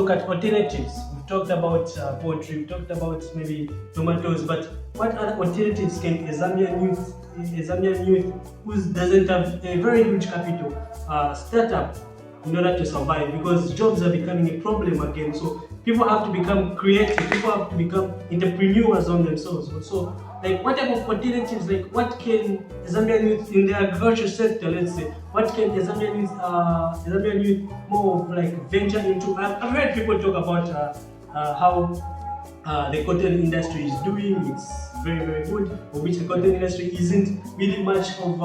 look at alternatives. We've talked about poultry, we've talked about maybe tomatoes, but what other alternatives can a Zambian youth who doesn't have a very huge capital start up in order to survive? Because jobs are becoming a problem again. So people have to become creative, people have to become entrepreneurs on themselves. So, like, what type of alternatives, like, what can a Zambian youth in the agriculture sector, let's say, what can a Zambian youth more of like venture into? I've heard people talk about how the cotton industry is doing. It's very, very good, for which the cotton industry isn't really much of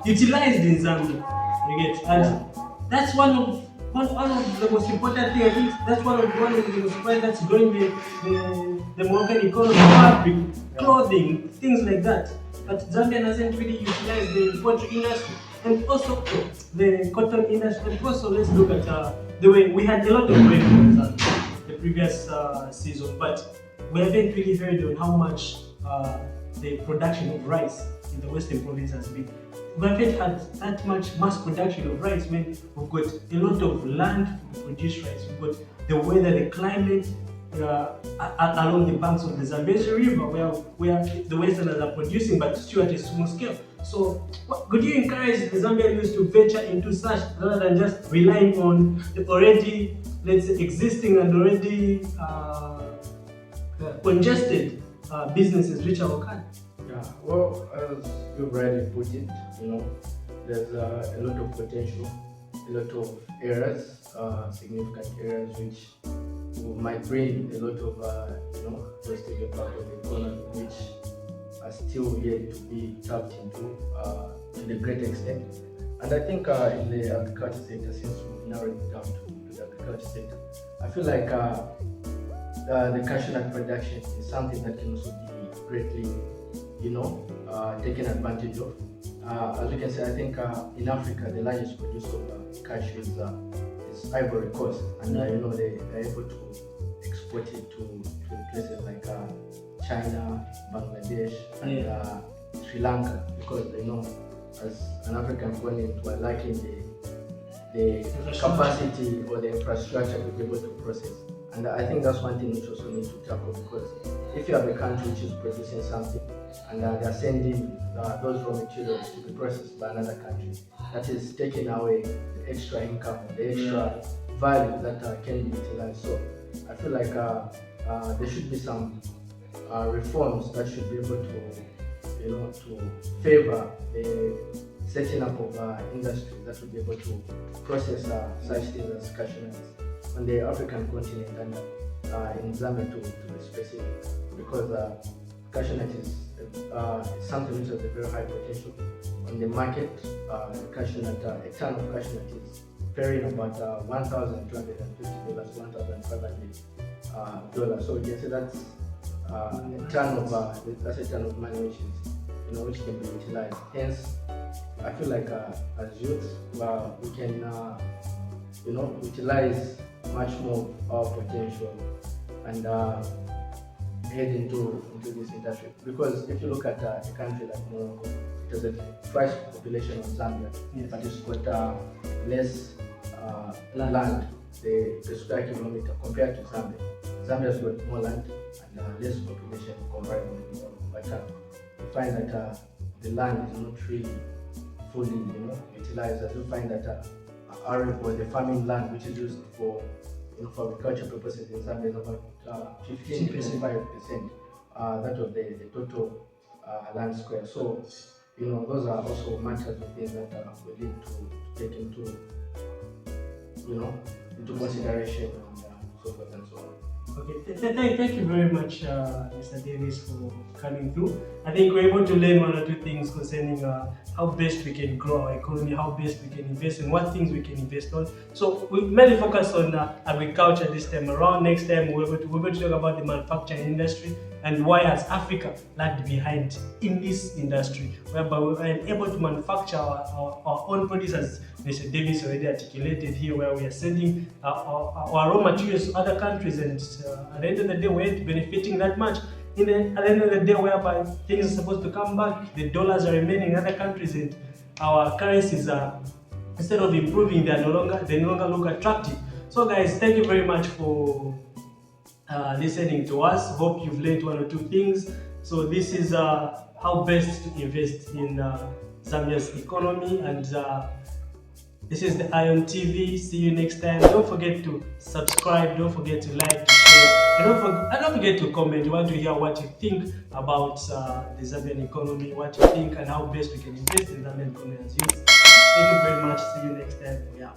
utilized in Zambia. You get, and that's one of the most important things. I think that's one of the most important that's growing the Moroccan economy, fabric, clothing, things like that. But Zambia hasn't really utilized the poultry industry and also the cotton industry. And also, let's look at the way we had a lot of rainfall the previous season, but we haven't really heard on how much the production of rice in the Western province has been. We haven't had that much mass production of rice. I mean, we've got a lot of land to produce rice. We've got the weather, the climate along the banks of the Zambezi River, where the Westerners are producing, but still at a small scale. So, could you encourage the Zambian youth to venture into such rather than just relying on the already, let's say, existing and already congested businesses which are occurring? Yeah, well, as you rightly put it, there's a lot of potential, a lot of areas, significant areas which might bring a lot of, positive impact on the economy, which are still yet to be tapped into to a great extent. And I think in the agriculture sector, since we narrowed it down to the agriculture sector, I feel like the cashew nut production is something that can also be greatly taken advantage of. As you can see, I think in Africa, the largest producer of cashew is Ivory Coast, and they're able to export it to places like China, Bangladesh, and Sri Lanka, because as an African continent, we're lacking the capacity or the infrastructure to be able to process. And I think that's one thing which also needs to tackle, because if you have a country which is producing something and they're sending those raw materials to be processed by another country, that is taking away the extra income, the extra value that can be utilized. So I feel like there should be some reforms that should be able to favor the setting up of industries that will be able to process such things as cashew nuts on the African continent and in Zambia to be specific, because cashew nut is something which has a very high potential on the market. Cashew nut, a ton of cashew nut is varying about $1,250, $1,500. So you can say that's a ton of money which can be utilized. Hence, I feel like as youths, we can utilize much more of our potential and head into this industry. Because if you look at a country like Morocco, it has a twice the population of Zambia, but it's got less land, the square kilometer compared to Zambia. Zambia's got more land and less population compared with Morocco. But you find that the land is not really fully utilized, as you find that arable, the farming land which is used for agriculture purposes in Zambia is about 15 to 25% that of the total land square. So those are also matters of things that we need to take into consideration and so forth and so on. Okay, thank you very much, Mr. Davis, for coming through. I think we're able to learn one or two things concerning how best we can grow our economy, how best we can invest, and what things we can invest on. So we mainly focus on agriculture this time around. Next time we're able to talk about the manufacturing industry and why has Africa lagged behind in this industry, whereby we are able to manufacture our own produce, as Mr. Davis already articulated here, where we are sending our raw materials to other countries, and at the end of the day, we ain't benefiting that much. At the end of the day, whereby things are supposed to come back, the dollars are remaining in other countries, and our currencies are, instead of improving, they no longer look attractive. So guys, thank you very much for listening to us. Hope you've learned one or two things. So this is how best to invest in Zambia's economy, and this is the Ion TV. See you next time. Don't forget to subscribe. Don't forget to like, to share, and don't forget to comment. We want to hear what you think about the Zambian economy, what you think, and how best we can invest in Zambian economy as youth. Thank you very much. See you next time. Yeah.